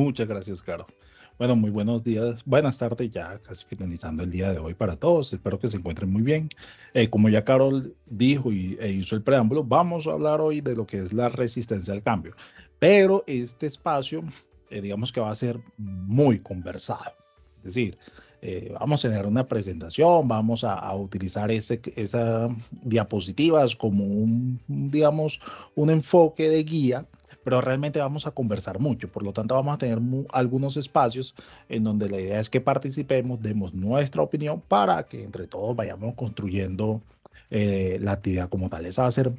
Muchas gracias, Caro. Bueno, muy buenos días, buenas tardes, ya casi finalizando el día de hoy para todos. Espero que se encuentren muy bien. Como ya Carol dijo e hizo el preámbulo, vamos a hablar hoy de lo que es la resistencia al cambio. Pero este espacio, digamos que va a ser muy conversado. Es decir, vamos a tener una presentación, vamos a utilizar esas diapositivas como digamos, un enfoque de guía, pero realmente vamos a conversar mucho. Por lo tanto, vamos a tener algunos espacios en donde la idea es que participemos, demos nuestra opinión para que entre todos vayamos construyendo la actividad como tal. Esa va a ser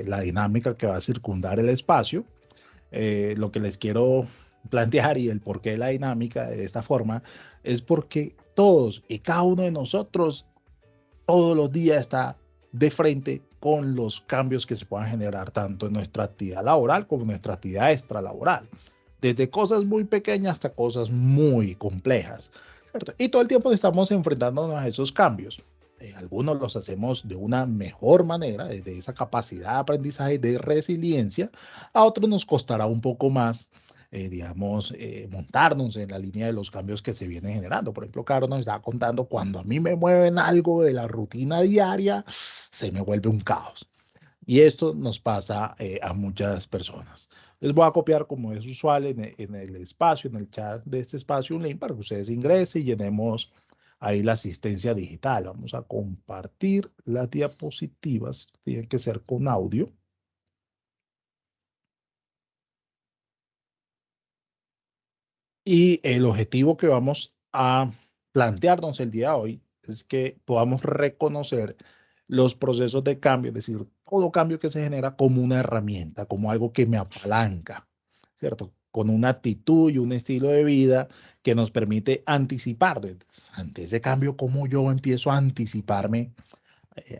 la dinámica que va a circundar el espacio. Lo que les quiero plantear y el porqué de la dinámica de esta forma es porque todos y cada uno de nosotros todos los días está de frente con los cambios que se puedan generar tanto en nuestra actividad laboral como en nuestra actividad extralaboral, desde cosas muy pequeñas hasta cosas muy complejas, ¿cierto? Y todo el tiempo estamos enfrentándonos a esos cambios. Algunos los hacemos de una mejor manera, desde esa capacidad de aprendizaje de resiliencia, a otros nos costará un poco más, digamos, montarnos en la línea de los cambios que se vienen generando. Por ejemplo, Caro nos estaba contando, cuando a mí me mueven algo de la rutina diaria, se me vuelve un caos. Y esto nos pasa a muchas personas. Les voy a copiar, como es usual, en el espacio, en el chat de este espacio, un link para que ustedes ingresen y llenemos ahí la asistencia digital. Vamos a compartir las diapositivas. Tienen que ser con audio. Y el objetivo que vamos a plantearnos el día de hoy es que podamos reconocer los procesos de cambio, es decir, todo cambio que se genera como una herramienta, como algo que me apalanca, ¿cierto? Con una actitud y un estilo de vida que nos permite anticipar ante ese cambio, cómo yo empiezo a anticiparme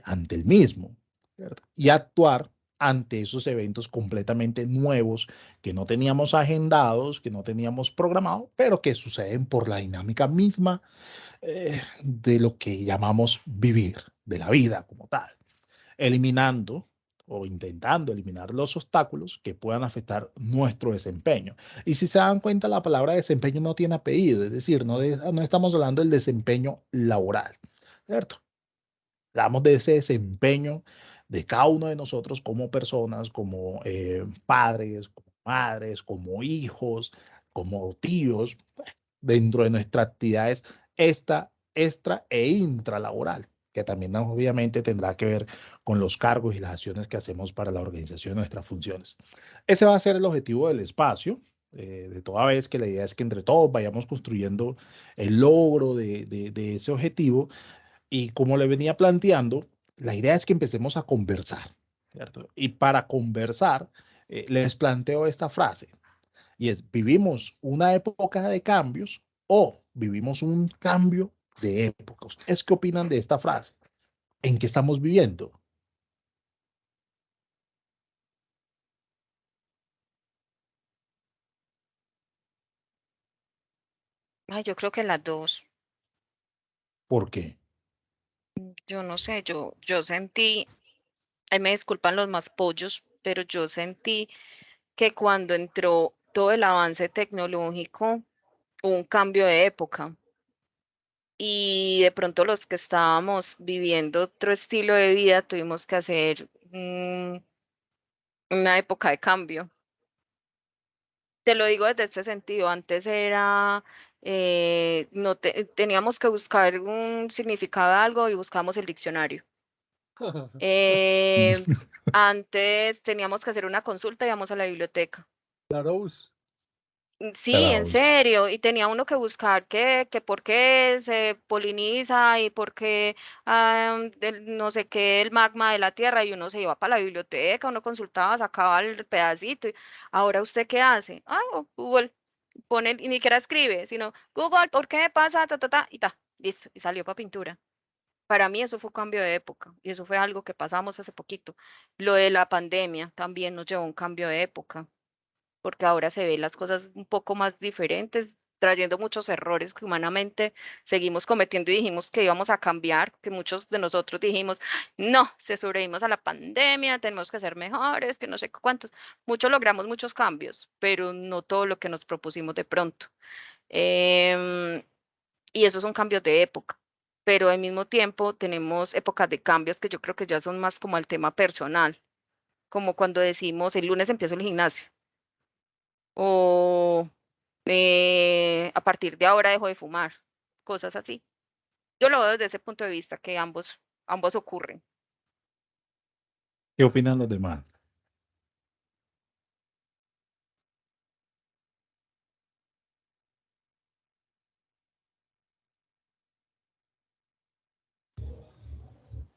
ante el mismo, ¿cierto? Y actuar ante esos eventos completamente nuevos que no teníamos agendados, que no teníamos programado, pero que suceden por la dinámica misma de lo que llamamos vivir, de la vida como tal, eliminando o intentando eliminar los obstáculos que puedan afectar nuestro desempeño. Y si se dan cuenta, la palabra desempeño no tiene apellido, es decir, no estamos hablando del desempeño laboral, ¿cierto? Hablamos de ese desempeño de cada uno de nosotros como personas, como padres, como madres, como hijos, como tíos, dentro de nuestras actividades extra e intralaboral, que también obviamente tendrá que ver con los cargos y las acciones que hacemos para la organización de nuestras funciones. Ese va a ser el objetivo del espacio. De toda vez que la idea es que entre todos vayamos construyendo el logro de ese objetivo, y como le venía planteando, la idea es que empecemos a conversar, ¿cierto? Y para conversar, les planteo esta frase, y es: ¿vivimos una época de cambios o vivimos un cambio de época? ¿Ustedes qué opinan de esta frase? ¿En qué estamos viviendo? Ay, yo creo que las dos. ¿Por qué? Yo no sé, yo sentí, ahí me disculpan los más pollos, pero yo sentí que cuando entró todo el avance tecnológico, hubo un cambio de época. Y de pronto los que estábamos viviendo otro estilo de vida tuvimos que hacer una época de cambio. Te lo digo desde este sentido, antes era, no teníamos que buscar un significado de algo y buscábamos el diccionario. Eh, Antes teníamos que hacer una consulta, íbamos a la biblioteca. Claros. Sí, en Claus. serio, y tenía uno que buscar que por qué se poliniza y por qué no sé qué, el magma de la Tierra, y uno se iba para la biblioteca, uno consultaba, sacaba el pedacito. Ahora, ¿usted qué hace? Ah, Google, pone, y ni siquiera escribe, sino Google, ¿por qué pasa? Ta, ta, ta, y ta, listo, y salió para pintura. Para mí eso fue un cambio de época, y eso fue algo que pasamos hace poquito. Lo de la pandemia también nos llevó a un cambio de época porque ahora se ven las cosas un poco más diferentes trayendo muchos errores que humanamente seguimos cometiendo y dijimos que íbamos a cambiar, que muchos de nosotros dijimos, no, se sobrevivimos a la pandemia, tenemos que ser mejores, que no sé cuántos. Muchos logramos muchos cambios, pero no todo lo que nos propusimos de pronto. Em, y esos son cambios de época. Pero al mismo tiempo tenemos épocas de cambios que yo creo que ya son más como el tema personal, como cuando decimos el lunes empiezo el gimnasio o a partir de ahora dejo de fumar, cosas así. Yo lo veo desde ese punto de vista, que ambos ocurren. ¿Qué opinan los demás?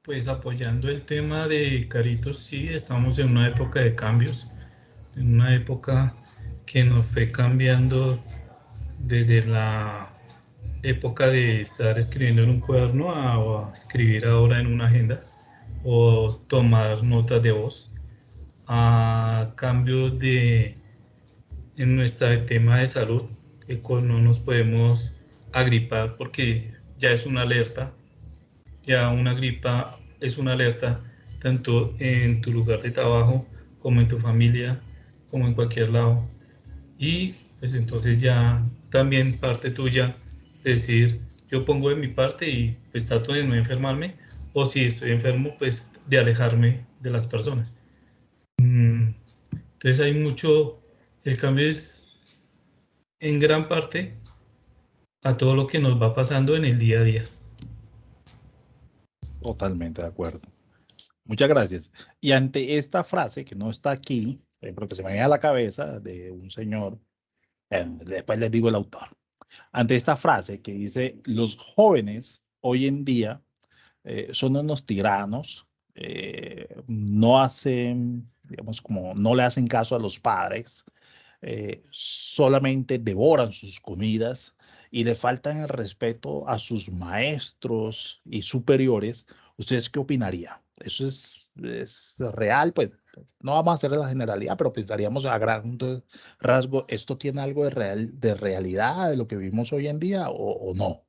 Pues apoyando el tema de Caritos, sí, estamos en una época de cambios, en una época que nos fue cambiando desde la época de estar escribiendo en un cuaderno a escribir ahora en una agenda o tomar notas de voz, a cambios en nuestro tema de salud, que no nos podemos agripar porque ya es una alerta, ya una gripa es una alerta tanto en tu lugar de trabajo como en tu familia, como en cualquier lado. Y pues entonces ya también parte tuya decir, yo pongo de mi parte y pues trato de no enfermarme, o si estoy enfermo, pues de alejarme de las personas. Entonces hay mucho, el cambio es en gran parte a todo lo que nos va pasando en el día a día. Totalmente de acuerdo. Muchas gracias. Y ante esta frase, que no está aquí, pero que se me viene a la cabeza de un señor, después les digo el autor, ante esta frase que dice, los jóvenes hoy en día son unos tiranos, no hacen, digamos, como no le hacen caso a los padres, solamente devoran sus comidas y le faltan el respeto a sus maestros y superiores. ¿Ustedes qué opinarían? ¿Eso es real? Pues no vamos a hacer la generalidad, pero pensaríamos a gran rasgo, ¿esto tiene algo de realidad de lo que vivimos hoy en día o no?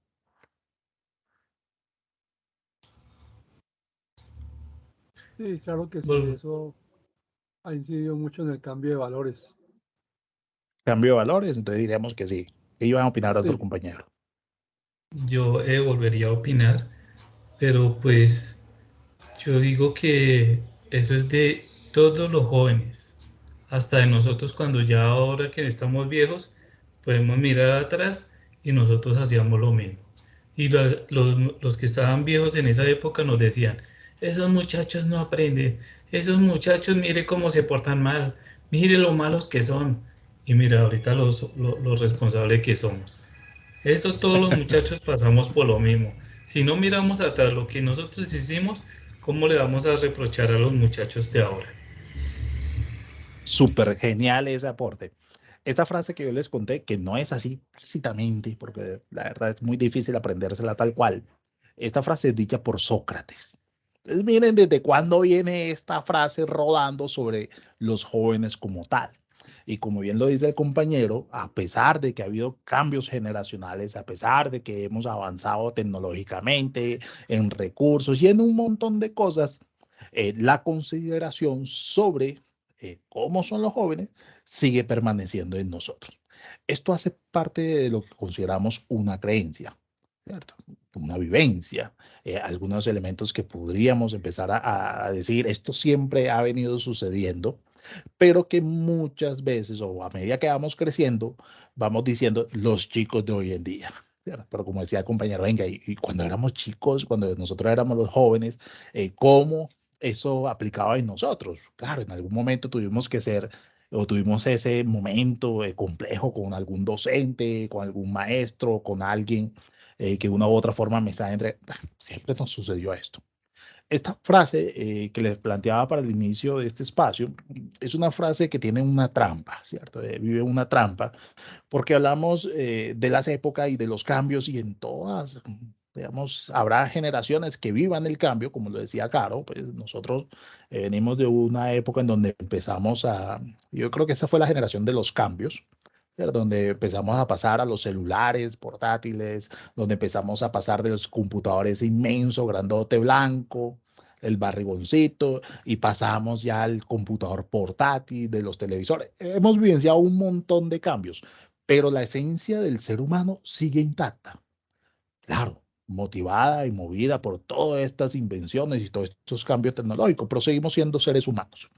Sí, claro que sí, Bueno, eso ha incidido mucho en el cambio de valores. Cambio de valores, entonces diríamos que sí. ¿Qué iban a opinar otro Sí, compañero? yo volvería a opinar, pero pues yo digo que eso es de todos los jóvenes, hasta de nosotros cuando ya ahora que estamos viejos, podemos mirar atrás y nosotros hacíamos lo mismo. Y los que estaban viejos en esa época nos decían, esos muchachos no aprenden, esos muchachos mire cómo se portan mal, mire lo malos que son. Y mira ahorita los responsables que somos. Esto todos los muchachos pasamos por lo mismo. Si no miramos atrás lo que nosotros hicimos, ¿cómo le vamos a reprochar a los muchachos de ahora? Súper genial ese aporte. Esta frase que yo les conté, que no es así tácitamente, porque la verdad es muy difícil aprendérsela tal cual. Esta frase es dicha por Sócrates. Entonces, miren desde cuándo viene esta frase rodando sobre los jóvenes como tal. Y como bien lo dice el compañero, a pesar de que ha habido cambios generacionales, a pesar de que hemos avanzado tecnológicamente, en recursos y en un montón de cosas, la consideración sobre cómo son los jóvenes sigue permaneciendo en nosotros. Esto hace parte de lo que consideramos una creencia, ¿cierto? Una vivencia, algunos elementos que podríamos empezar a decir, esto siempre ha venido sucediendo, pero que muchas veces o a medida que vamos creciendo, vamos diciendo los chicos de hoy en día. ¿Cierto? Pero como decía el compañero, venga, y cuando éramos chicos, cuando nosotros éramos los jóvenes, ¿cómo eso aplicaba en nosotros? Claro, en algún momento tuvimos que ser o tuvimos ese momento complejo con algún docente, con algún maestro, con alguien que de una u otra forma me está entre... Siempre nos sucedió esto. Esta frase que les planteaba para el inicio de este espacio es una frase que tiene una trampa, ¿cierto? Vive una trampa, porque hablamos de las épocas y de los cambios y en todas, digamos, habrá generaciones que vivan el cambio, como lo decía Caro, pues nosotros venimos de una época en donde empezamos a, yo creo que esa fue la generación de los cambios, donde empezamos a pasar a los celulares portátiles, donde empezamos a pasar de los computadores inmenso, grandote, blanco, el barrigoncito, y pasamos ya al computador portátil, de los televisores. Hemos vivenciado un montón de cambios, pero la esencia del ser humano sigue intacta. Claro, motivada y movida por todas estas invenciones y todos estos cambios tecnológicos, pero seguimos siendo seres humanos.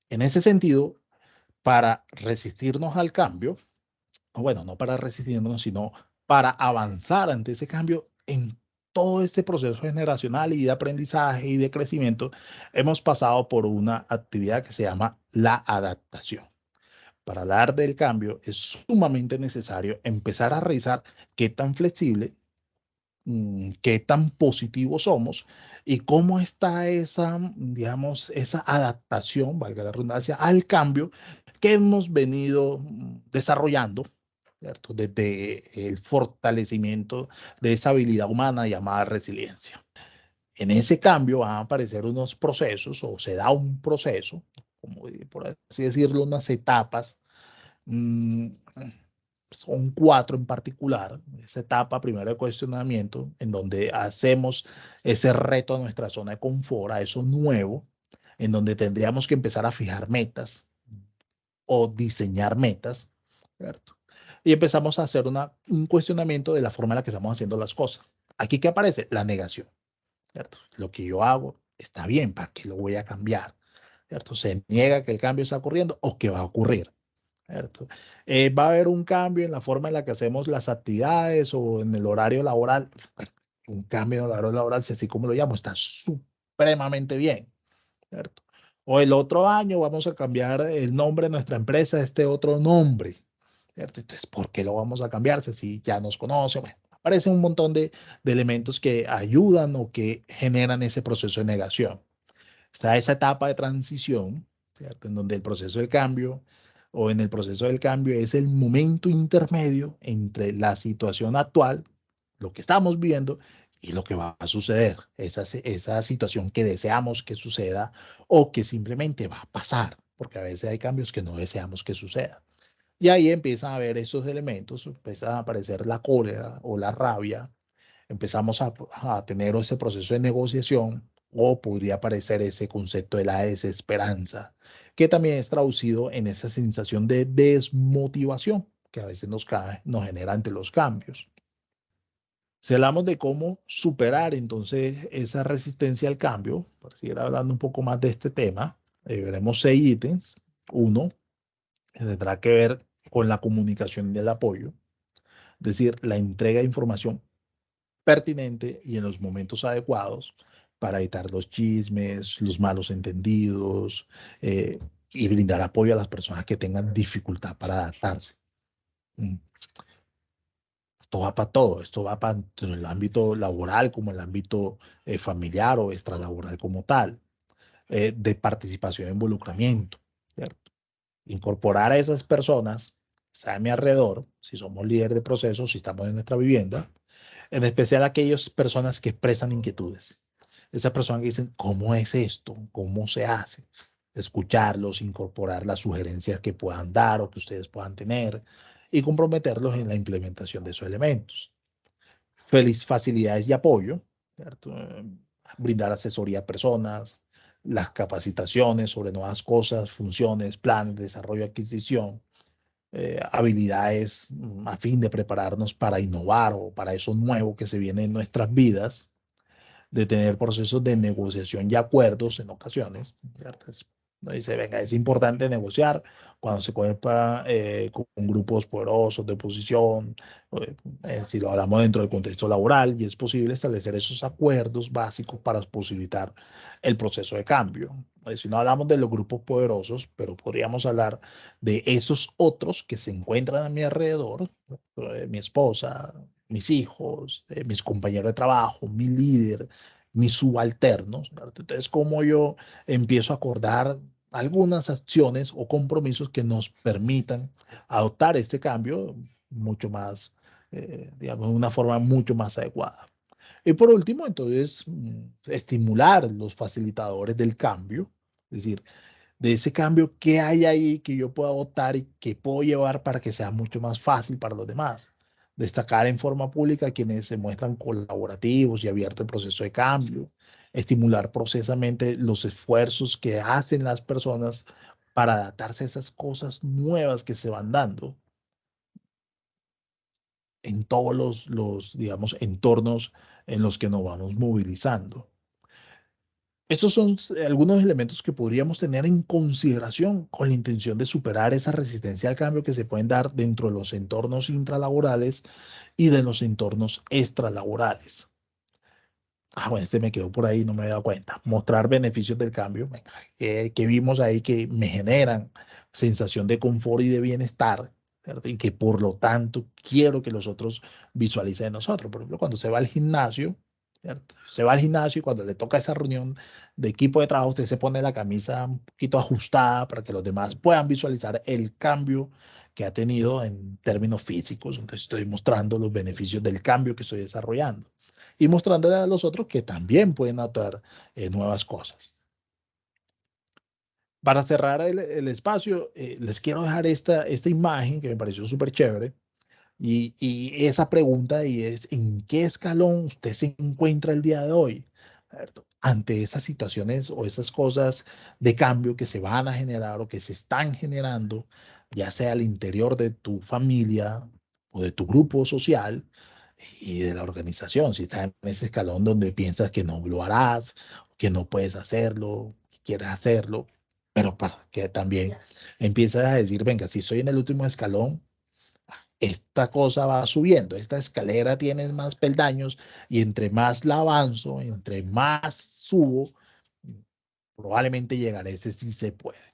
En ese sentido, para resistirnos al cambio, bueno, no para resistirnos, sino para avanzar ante ese cambio en todo este proceso generacional y de aprendizaje y de crecimiento, hemos pasado por una actividad que se llama la adaptación. Para hablar del cambio es sumamente necesario empezar a revisar qué tan flexible, qué tan positivos somos y cómo está esa, digamos, esa adaptación, valga la redundancia, al cambio que hemos venido desarrollando, ¿cierto? Desde el fortalecimiento de esa habilidad humana llamada resiliencia. En ese cambio van a aparecer unos procesos, o se da un proceso, como por así decirlo, unas etapas. mmm, Son 4 en particular. Esa etapa primero de cuestionamiento, en donde hacemos ese reto a nuestra zona de confort, a eso nuevo, en donde tendríamos que empezar a fijar metas o diseñar metas, ¿cierto? Y empezamos a hacer un cuestionamiento de la forma en la que estamos haciendo las cosas. Aquí, ¿qué aparece? La negación, ¿cierto? Lo que yo hago está bien, ¿para qué lo voy a cambiar? ¿Cierto? Se niega que el cambio está ocurriendo o que va a ocurrir. ¿Cierto? Va a haber un cambio en la forma en la que hacemos las actividades o en el horario laboral. Un cambio en el horario laboral, si así como lo llamo, está supremamente bien. ¿Cierto? O el otro año vamos a cambiar el nombre de nuestra empresa a este otro nombre. ¿Cierto? Entonces, ¿por qué lo vamos a cambiar si ya nos conoce? Bueno, aparecen un montón de elementos que ayudan o que generan ese proceso de negación. Está esa etapa de transición, ¿cierto? En donde el proceso del cambio o en el proceso del cambio es el momento intermedio entre la situación actual, lo que estamos viendo y lo que va a suceder, esa situación que deseamos que suceda o que simplemente va a pasar, porque a veces hay cambios que no deseamos que sucedan. Y ahí empiezan a ver esos elementos, empieza a aparecer la cólera o la rabia, empezamos a tener ese proceso de negociación o podría aparecer ese concepto de la desesperanza, que también es traducido en esa sensación de desmotivación que a veces nos genera ante los cambios. Si hablamos de cómo superar entonces esa resistencia al cambio, para seguir hablando un poco más de este tema, veremos 6 ítems. Uno, tendrá que ver con la comunicación del apoyo, es decir, la entrega de información pertinente y en los momentos adecuados para evitar los chismes, los malos entendidos y brindar apoyo a las personas que tengan dificultad para adaptarse. Esto va para todo, esto va para el ámbito laboral como el ámbito familiar o extralaboral como tal, de participación e involucramiento, ¿cierto? Incorporar a esas personas, está a mi alrededor, si somos líderes de procesos, si estamos en nuestra vivienda, en especial aquellas personas que expresan inquietudes. Esas personas que dicen, ¿cómo es esto? ¿Cómo se hace? Escucharlos, incorporar las sugerencias que puedan dar o que ustedes puedan tener y comprometerlos en la implementación de esos elementos. Feliz facilidades y apoyo, ¿cierto? Brindar asesoría a personas, las capacitaciones sobre nuevas cosas, funciones, planes, desarrollo, adquisición, habilidades a fin de prepararnos para innovar o para eso nuevo que se viene en nuestras vidas, de tener procesos de negociación y acuerdos en ocasiones. ¿Cierto? Dice, venga, es importante negociar cuando se cuenta con grupos poderosos de oposición, si lo hablamos dentro del contexto laboral, y es posible establecer esos acuerdos básicos para posibilitar el proceso de cambio. Si no hablamos de los grupos poderosos, pero podríamos hablar de esos otros que se encuentran a mi alrededor, mi esposa, mis hijos, mis compañeros de trabajo, mi líder, mis subalternos. Entonces, cómo yo empiezo a acordar algunas acciones o compromisos que nos permitan adoptar este cambio mucho más, digamos, de una forma mucho más adecuada. Y por último, entonces, estimular los facilitadores del cambio, es decir, de ese cambio, ¿qué hay ahí que yo puedo adoptar y que puedo llevar para que sea mucho más fácil para los demás? Destacar en forma pública a quienes se muestran colaborativos y abiertos al proceso de cambio, estimular procesamente los esfuerzos que hacen las personas para adaptarse a esas cosas nuevas que se van dando en todos digamos, entornos en los que nos vamos movilizando. Estos son algunos elementos que podríamos tener en consideración con la intención de superar esa resistencia al cambio que se pueden dar dentro de los entornos intralaborales y de los entornos extralaborales. Bueno, este me quedó por ahí, no me había dado cuenta. Mostrar beneficios del cambio, venga, que vimos ahí que me generan sensación de confort y de bienestar, ¿cierto? Y que por lo tanto quiero que los otros visualicen en nosotros. Por ejemplo, cuando se va al gimnasio, ¿cierto? Se va al gimnasio y cuando le toca esa reunión de equipo de trabajo, usted se pone la camisa un poquito ajustada para que los demás puedan visualizar el cambio que ha tenido en términos físicos. Entonces estoy mostrando los beneficios del cambio que estoy desarrollando y mostrándole a los otros que también pueden notar nuevas cosas. Para cerrar el espacio, les quiero dejar esta imagen que me pareció súper chévere y esa pregunta y es, ¿en qué escalón usted se encuentra el día de hoy? ¿Cierto? Ante esas situaciones o esas cosas de cambio que se van a generar o que se están generando, ya sea al interior de tu familia o de tu grupo social y de la organización, si estás en ese escalón donde piensas que no lo harás, que no puedes hacerlo, que quieres hacerlo, pero para que también empiezas a decir, venga, si soy en el último escalón, esta cosa va subiendo, esta escalera tiene más peldaños y entre más la avanzo, entre más subo, probablemente llegaré, ese sí se puede.